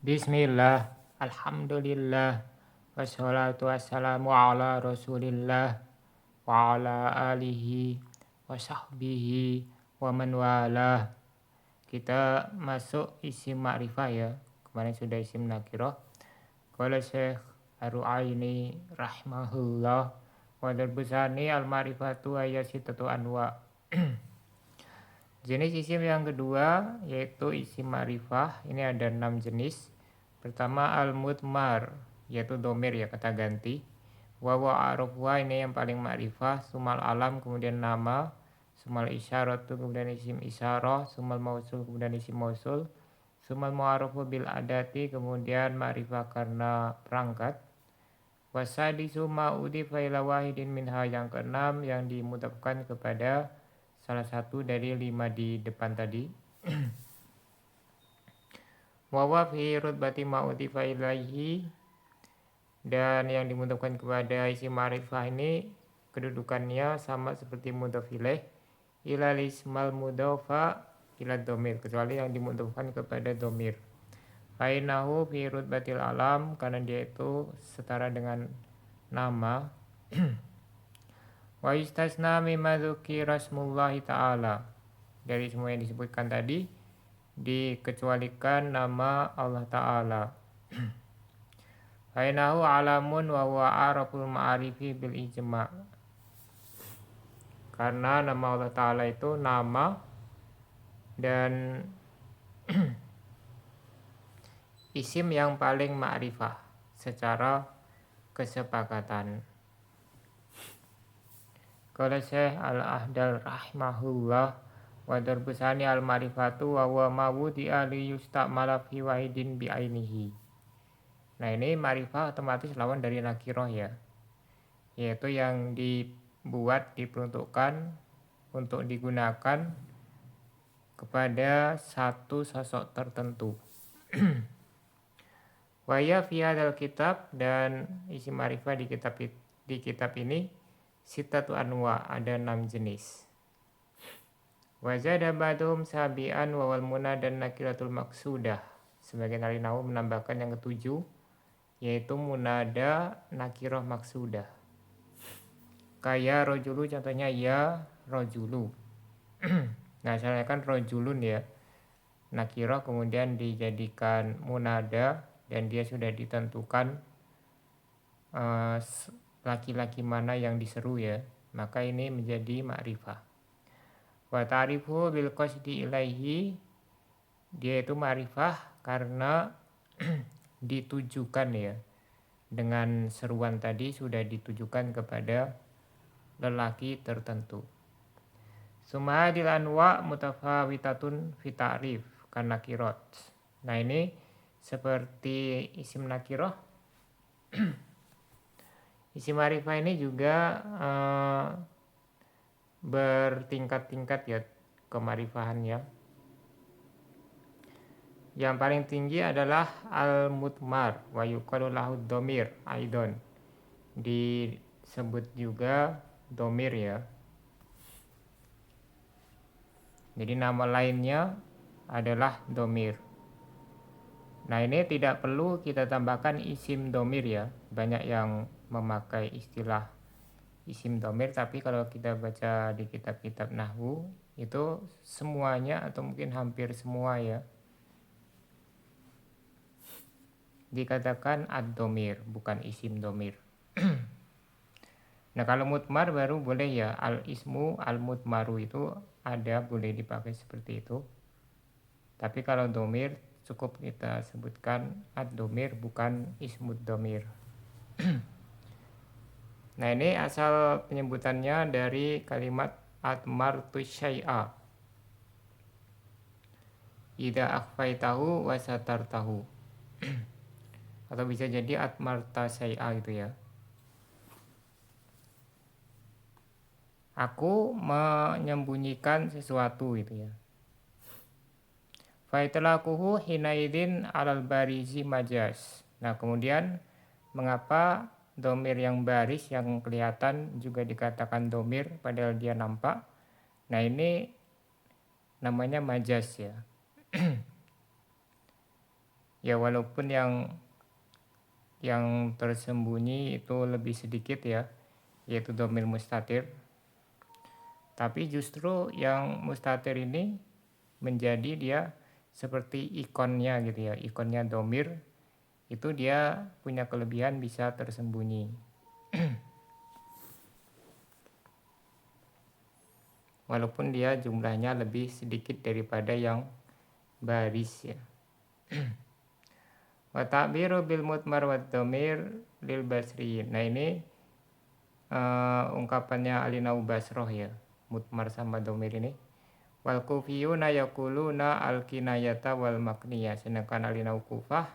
Bismillah, alhamdulillah, wassalatu wassalamu ala rasulillah, wa ala alihi, wa sahbihi, wa man walah. Kita masuk isim ma'rifah ya, kemarin sudah isim nakirah. Qala Syekh Ar-Ru'aini rahimahullah, wa darbusani al-ma'rifatu ayasitatu anwa. Jenis isim yang kedua yaitu isim ma'rifah. Ini ada 6 jenis. Pertama al-mudmar, yaitu domir ya, kata ganti. Wa arafwa, ini yang paling ma'rifah. Sumal alam, kemudian nama. Sumal isyaratu, kemudian isim isyarah. Sumal mausul, kemudian isim mausul. Sumal mu'arafu bil adati, kemudian ma'rifah karena perangkat. Wasadisu ma'udifa ila wahidin minha, yang keenam yang dimudafkan kepada salah satu dari 5 di depan tadi. Wawa fi rutbati ma'udifa ilaihi, dan yang dimudafkan kepada isim ma'rifah ini kedudukannya sama seperti mudhaf ilaih. Ilal ismal mudhafa ila domir, kecuali yang dimudafkan kepada domir. Fainahu fi rutbatil alam, karena dia itu setara dengan nama. Wa istasna mimma dzukira rasmullahi ta'ala, dari semua yang disebutkan tadi dikecualikan nama Allah Ta'ala. Fainahu alamun wa huwa araful ma'arifi bil ijma', karena nama Allah Ta'ala itu nama dan isim yang paling ma'rifah secara kesepakatan. Qala Syekh Al-Ahdal rahimahullah, wa darbusani al-ma'rifatu wa huwa mawudi'a li yustamala fi wahidin bi'ainihi. Nah, ini ma'rifah otomatis lawan dari nakirah ya, yaitu yang dibuat, diperuntukkan untuk digunakan kepada satu sosok tertentu. Wa ya fi hadzal kitab, dan isim ma'rifah di kitab ini sitatu anwa, ada 6 jenis. Wa zada ba'dhum sabi'an wa wal munada nakiratul maqsudah. Sebagian ahli nahwu menambahkan yang ketujuh, yaitu munada nakirah maqsudah. Kaya rojulu, contohnya ya rojulu. Nah, saya kan rojulun ya, nakirah kemudian dijadikan munada dan dia sudah ditentukan laki-laki mana yang diseru ya, maka ini menjadi ma'rifah. Wa ta'rifu bil qasdi ilaihi, dia itu ma'rifah karena ditujukan ya, dengan seruan tadi sudah ditujukan kepada lelaki tertentu. Sumadil anwa mutafawitatun fi ta'rif karena kirot. Nah, ini seperti isim nakirah. Isim ma'rifah ini juga bertingkat-tingkat ya kema'rifahannya. Yang paling tinggi adalah al-mutmar wa yuqalu lahu domir aidon, disebut juga domir ya. Jadi nama lainnya adalah domir. Nah, ini tidak perlu kita tambahkan isim domir ya. Banyak yang memakai istilah isim domir, tapi kalau kita baca di kitab-kitab nahwu itu semuanya atau mungkin hampir semua ya dikatakan ad-domir, bukan isim domir. Nah, kalau mutmar baru boleh ya, al-ismu al-mutmaru itu ada, boleh dipakai seperti itu. Tapi kalau domir cukup kita sebutkan ad-domir, bukan ismud domir. Nah, ini asal penyebutannya dari kalimat atmartu syai'a, idza akhfaitahu wa satartahu. Atau bisa jadi atmarta syai'a gitu ya. Aku menyembunyikan sesuatu gitu ya. Fa itlaquhu hinaidin alal barizi majaz. Nah, kemudian mengapa domir yang baris, yang kelihatan juga dikatakan domir padahal dia nampak? Nah, ini namanya majaz ya. Ya walaupun yang tersembunyi itu lebih sedikit ya, yaitu dhamir mustatir. Tapi justru yang mustatir ini menjadi dia seperti ikonnya gitu ya, ikonnya dhamir itu dia punya kelebihan bisa tersembunyi. Walaupun dia jumlahnya lebih sedikit daripada yang baris ya. Wa ta'biru bil mutmar wa dhamir lil basri. Nah ini ungkapannya Alinau Basroh ya, mutmar sama dhamir ini. Wal kufiyuna yaquluna al kinayata wal makniyah. Sedangkan Alinau Kufah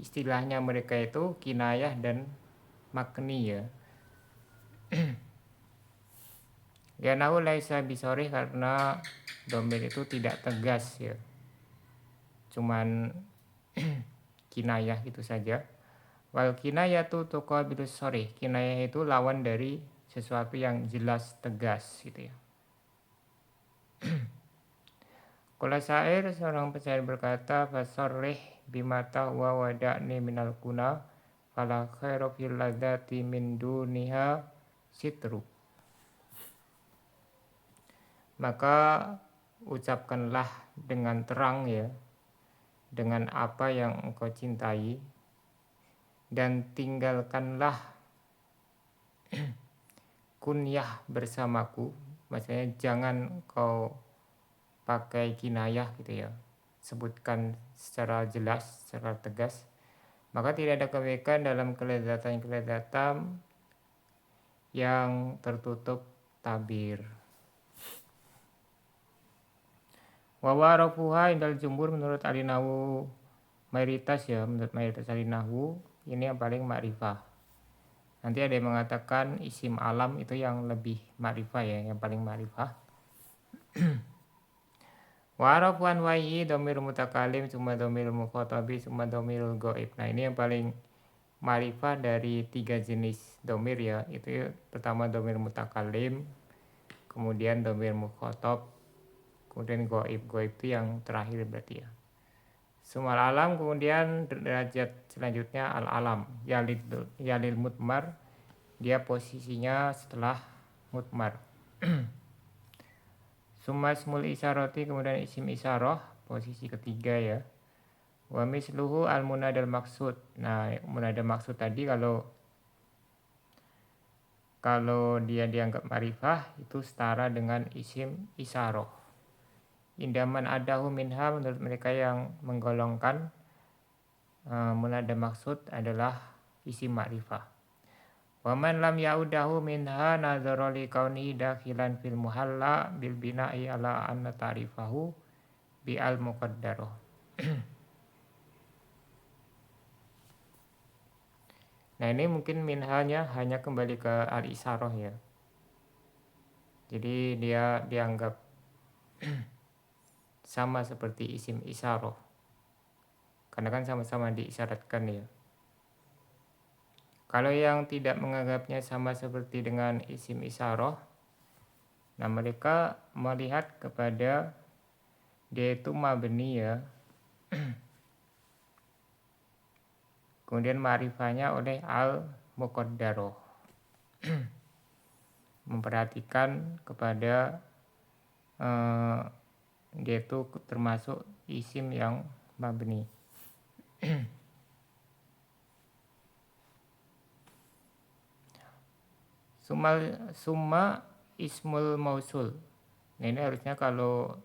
istilahnya mereka itu kinayah dan makni ya. Lianahu laisa bisorih karena dhamir itu tidak tegas ya. Cuman kinayah gitu saja. Wal kinayatu tuqabilus sorih. Kinayah itu lawan dari sesuatu yang jelas tegas gitu ya. Qala syair, seorang penyair berkata, fasorrih bimata wa wada'ni minal kuna fala khairu fil ladzati min duniha sitru. Maka ucapkanlah dengan terang ya, dengan apa yang engkau cintai, dan tinggalkanlah kunyah bersamaku. Maksudnya jangan kau pakai kinayah gitu ya, sebutkan secara jelas, secara tegas. Maka tidak ada kebaikan dalam kelezatan yang tertutup tabir. Wawarafuha indal jumhur menurut alinahu mayoritas ya, menurut mayoritas alinahu ini yang paling ma'rifah. Nanti ada yang mengatakan isim alam itu yang lebih ma'rifah ya, yang paling ma'rifah. Warafuan waihi dhamir mutakalim summa dhamir mukhatabi summa dhamirul ghaib. Nah ini yang paling ma'rifah dari 3 jenis dhamir ya. Itu pertama dhamir mutakalim, kemudian dhamir mukhatab, kemudian goib. Goib itu yang terakhir berarti ya. Sumal alam, kemudian derajat selanjutnya al alam yalil mutmar, dia posisinya setelah mutmar. Summa ismul isyarati, kemudian isim isyarah posisi ketiga ya. Wa misluhu al munadal maksud. Nah munadal maksud tadi kalau dia dianggap ma'rifah itu setara dengan isim isyarah. Indaman adahu minha, menurut mereka yang menggolongkan munada maksud adalah isim ma'rifah. Waman lam yaudahu minha nadhara li kaunihi dakhilan fil muhalla bil bina'i ala anna ta'rifahu bi al muqaddarah. Nah ini mungkin minhanya hanya kembali ke al isyarah ya. Jadi dia dianggap sama seperti isim isyarah, karena kan sama-sama diisyaratkan ya. Kalau yang tidak menganggapnya sama seperti dengan isim isyarah, nah mereka melihat kepada dia itu mabni ya, kemudian ma'rifahnya oleh al muqaddarah. Memperhatikan kepada dia itu termasuk isim yang mabni. Summa ismul mausul. Nah, ini harusnya kalau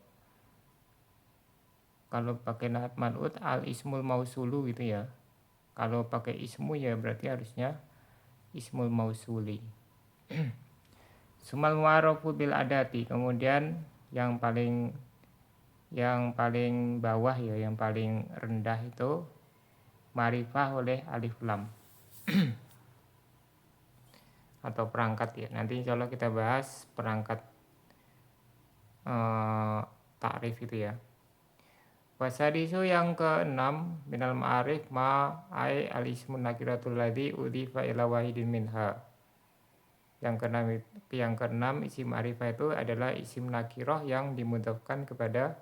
pakai nahat man'ut al ismul mausulu gitu ya. Kalau pakai ismu ya berarti harusnya ismul mausuli. Sumal mu'arafu bil adati, kemudian yang paling bawah ya, yang paling rendah itu ma'rifah oleh alif lam. Atau perangkat ya. Nanti insya Allah kita bahas perangkat takrif itu ya. Wasadisu yang ke-6 minal ma'arif ma'ai al-ismun nakiratul ladzi udhifa ila wahidin minha. Yang keenam isim ma'rifah itu adalah isim nakirah yang dimudhafkan kepada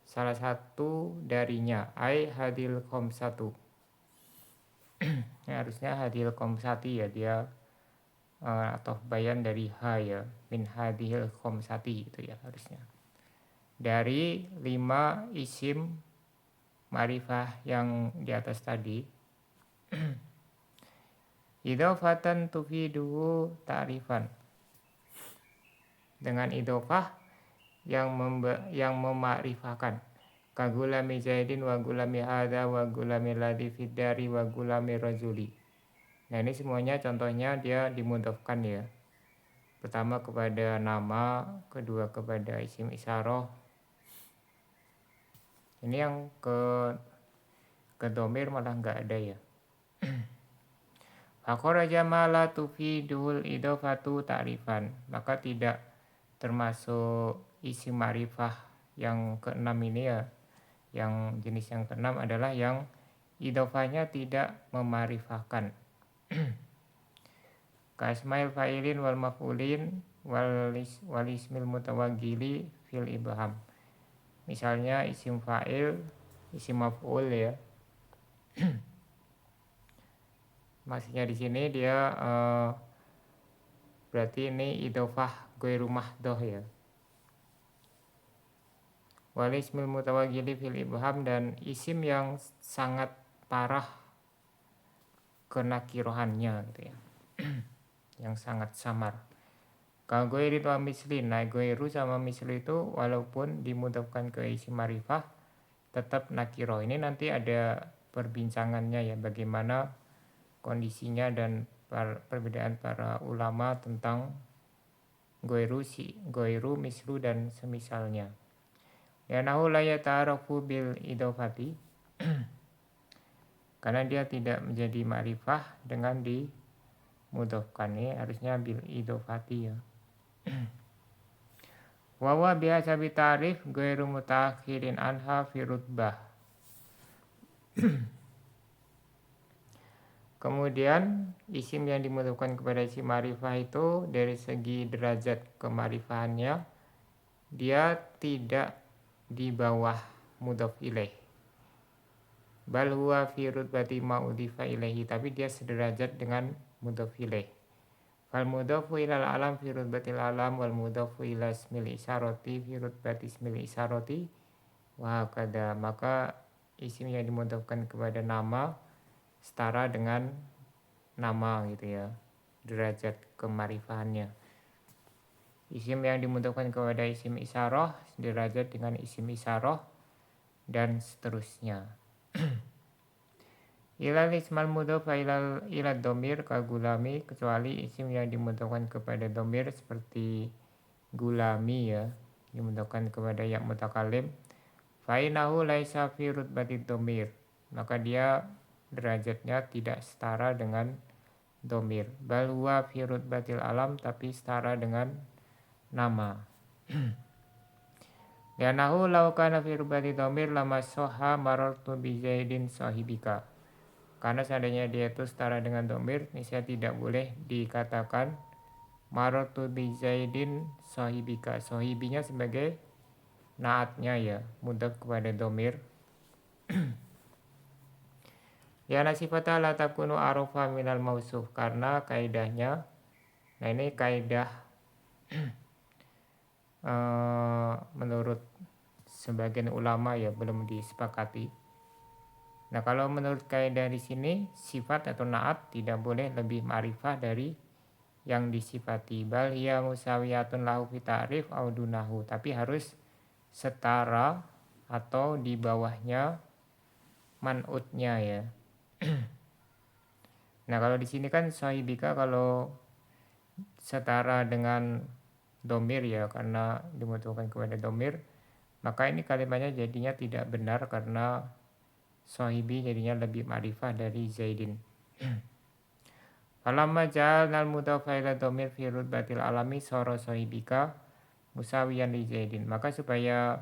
salah satu darinya, ai hadil khamsatu. Ya, harusnya hadil khamsati ya, dia atau bayan dari ha ya, min hadil khamsati itu ya harusnya. Dari 5 isim ma'rifah yang di atas tadi, idhofatan tufiduhu ta'rifan. Dengan idhofah yang memakrifahkan. Kagulami Zaidin wa gulami hadha wa gulami ladhi fiddari wa gulami rajuli. Nah, ini semuanya contohnya dia dimudhofkan ya. Pertama kepada nama, kedua kepada isim isyarah. Ini yang ke domir malah nggak ada ya. Fakharaja ma la tufidul idhofatu ta'rifan. Maka tidak termasuk isim ma'rifah yang keenam ini ya. Yang jenis yang keenam adalah yang idhofahnya tidak memarifahkan. Kasmail fa'ilin wal maf'ulin wal ismil mutawaggili fil ibham. Misalnya isim fa'il, isim maf'ul ya. Maksudnya di sini dia berarti ini idhofah ghairu mahdhah ya. Wal ismil mutawaggili fil ibham, dan isim yang sangat parah kenakirohannya gitu ya. Yang sangat samar. Kalau ghairu wa mislin, nah ghairu sama misli itu walaupun dimudhafkan ke isim ma'rifah tetap nakiroh. Ini nanti ada perbincangannya ya, bagaimana kondisinya dan perbedaan para ulama tentang ghairu, mislu dan semisalnya. Ya nahu la yata'arafu bil idhofati. Karena dia tidak menjadi ma'rifah dengan dimudhafkan, ini harusnya bil idhofati ya. Wa bihasabi ta'rif ghairu mutakhirin anha fi rutbah. Kemudian isim yang dimudhafkan kepada isim ma'rifah itu dari segi derajat kema'rifahannya dia tidak di bawah mudhaf ilaih. Bal huwa fi rutbati ma udhifa ilaihi, tapi dia sederajat dengan mudhaf ilaih. Fal mudhafu ilal alam fi rutbatil alam wal mudhafu ila ismil isyarati fi rutbati ismil isyarati wa hakadha. Maka isim yang dimudhafkan kepada nama setara dengan nama gitu ya, derajat kema'rifahannya. Isim yang dimudhafkan kepada isim isyarah derajat dengan isim isyarah dan seterusnya. Ilal ismal mudhaf ilal domir ka gulami, kecuali isim yang dimudhafkan kepada domir seperti gulami ya, dimudhafkan kepada ya mutakalim. Fa innahu laisa fi rutbatid domir, maka dia derajatnya tidak setara dengan domir. Bal huwa fi rutbatil alam, tapi setara dengan nama. Yanahu law kana fi rutbati domir lama soha marartu bi Zaidin sahibika. Karena seandainya dia itu setara dengan domir, niscaya tidak boleh dikatakan marartu bi Zaidin sahibika. Sahibinya sebagai naatnya ya, mudhaf kepada domir. Ya nasifata la takunu arofa minal mausuf, karena kaidahnya, nah ini kaidah menurut sebagian ulama ya, belum disepakati. Nah, kalau menurut kaidah di sini sifat atau naat tidak boleh lebih ma'rifah dari yang disifati. Bal hiya musawiyatun lahu fi ta'rif au dunahu, tapi harus setara atau di bawahnya man'utnya ya. Nah, kalau di sini kan sahibika kalau setara dengan domir ya, karena dimudhafkan kepada domir, maka ini kalimatnya jadinya tidak benar karena sahibi jadinya lebih ma'rifah dari Zaidin. Falamma ja'alnal mudhafa ila domir fi rutbatil alami sara sahibika musawiyan li Zaidin. Maka supaya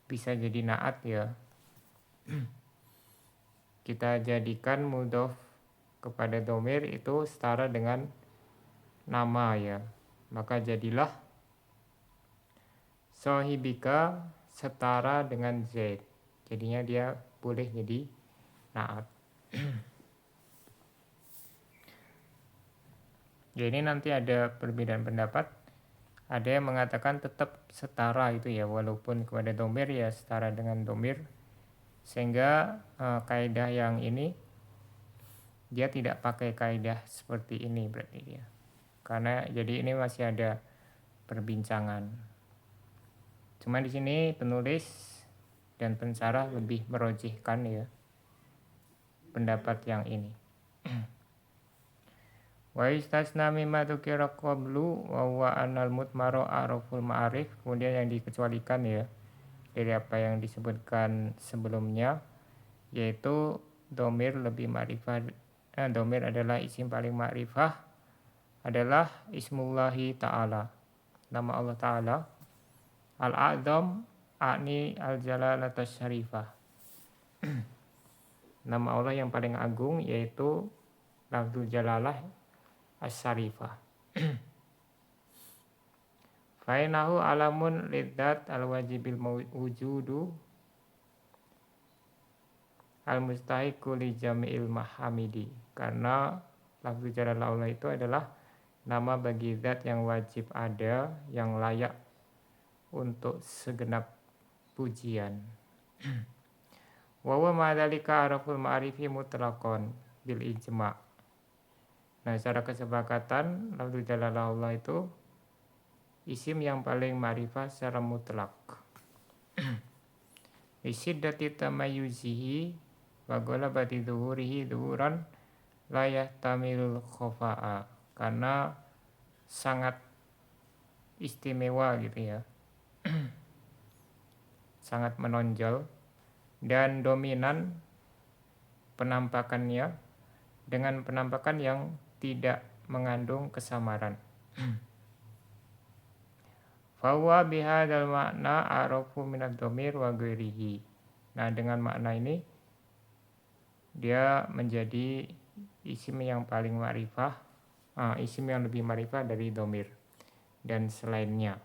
bisa jadi naat ya, kita jadikan mudhaf kepada domir itu setara dengan nama ya, maka jadilah Sohibika setara dengan Zaid. Jadinya dia boleh jadi naat. Jadi nanti ada perbedaan pendapat. Ada yang mengatakan tetap setara itu ya, walaupun kepada domir ya setara dengan domir. Sehingga kaidah yang ini dia tidak pakai kaidah seperti ini berarti dia. Karena jadi ini masih ada perbincangan. Cuma di sini penulis dan pensarah lebih merojihkan ya pendapat yang ini. Wa istasna mimma dzukira qablu wa huwa anal mutmaru araful ma'arif. Kemudian yang dikecualikan ya dari apa yang disebutkan sebelumnya, yaitu domir lebih ma'rifah. Domir adalah isim paling ma'rifah, adalah ismullahi ta'ala, nama Allah ta'ala, al-a'zam a'ni al-jalalata syarifah. Nama Allah yang paling agung yaitu lafzul jalalah as-syarifah. Fainahu alamun lidzat al-wajibil wujudu al-mustahiqu li jami'il mahamidi. Karena lafzul jalalah Allah itu adalah nama bagi zat yang wajib ada, yang layak untuk segenap pujian. Wa huwa ma'dzalika araful ma'arifi mutlaqan bil ijma'. Nah, secara kesepakatan lafzul jalalah Allah itu isim yang paling ma'rifah secara mutlak. Isiddati tamayyuzihi wa ghalabati dhuhurihi dhuhuran la yahtamilul khofa'a. Karena sangat istimewa gitu ya. Sangat menonjol dan dominan penampakannya dengan penampakan yang tidak mengandung kesamaran. Fahuwa bihadzal makna arafu minad dhamir wa ghairihi. Nah, dengan makna ini dia menjadi isim yang paling ma'rifah, isim yang lebih ma'rifah dari dhamir dan selainnya.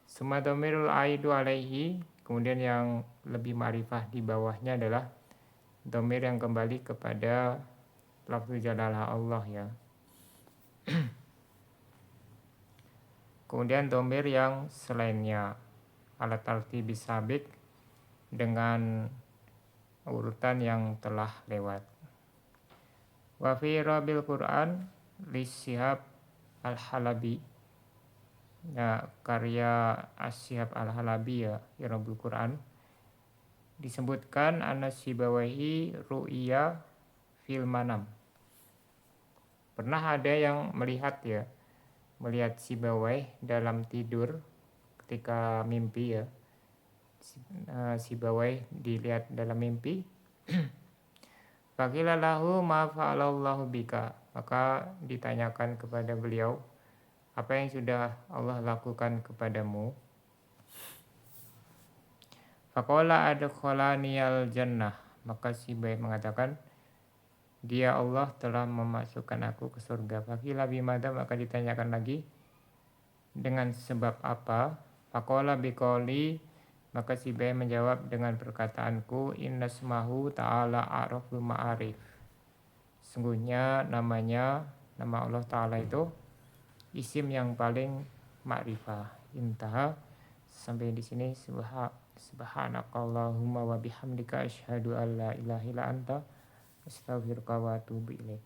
Summa dhamirul aidu alaihi, kemudian yang lebih ma'rifah di bawahnya adalah dhamir yang kembali kepada lafzul jalalah Allah ya. Kemudian dhamir yang selainnya ala tartibi sabik dengan urutan yang telah lewat. Wa fi rabil Quran li Syihab al-Halabi. Nah, karya As-Syihab al-Halabi ya, Irabul Quran, disebutkan An-Sibawaihi ru'ya fil manam. Pernah ada yang melihat Sibawai dalam tidur ketika mimpi ya. Sibawai dilihat dalam mimpi. Faqila lahu ma fa'alallahu bika. Maka ditanyakan kepada beliau, apa yang sudah Allah lakukan kepadamu? Faqala adkhalaniyal jannah. Maka Sibawai mengatakan, dia Allah telah memasukkan aku ke surga. Faqila bimada, maka ditanyakan lagi, dengan sebab apa? Faqala biqauli, maka Sibawai menjawab dengan perkataanku, innasmahu ta'ala a'raful ma'arif. Sungguhnya nama Allah Ta'ala itu isim yang paling ma'rifah. Intaha. Sampai di sini. Subhanakallahumma wa bihamdika asyhadu an la ilaha illa anta astaghfiruka wa atubu ilaik.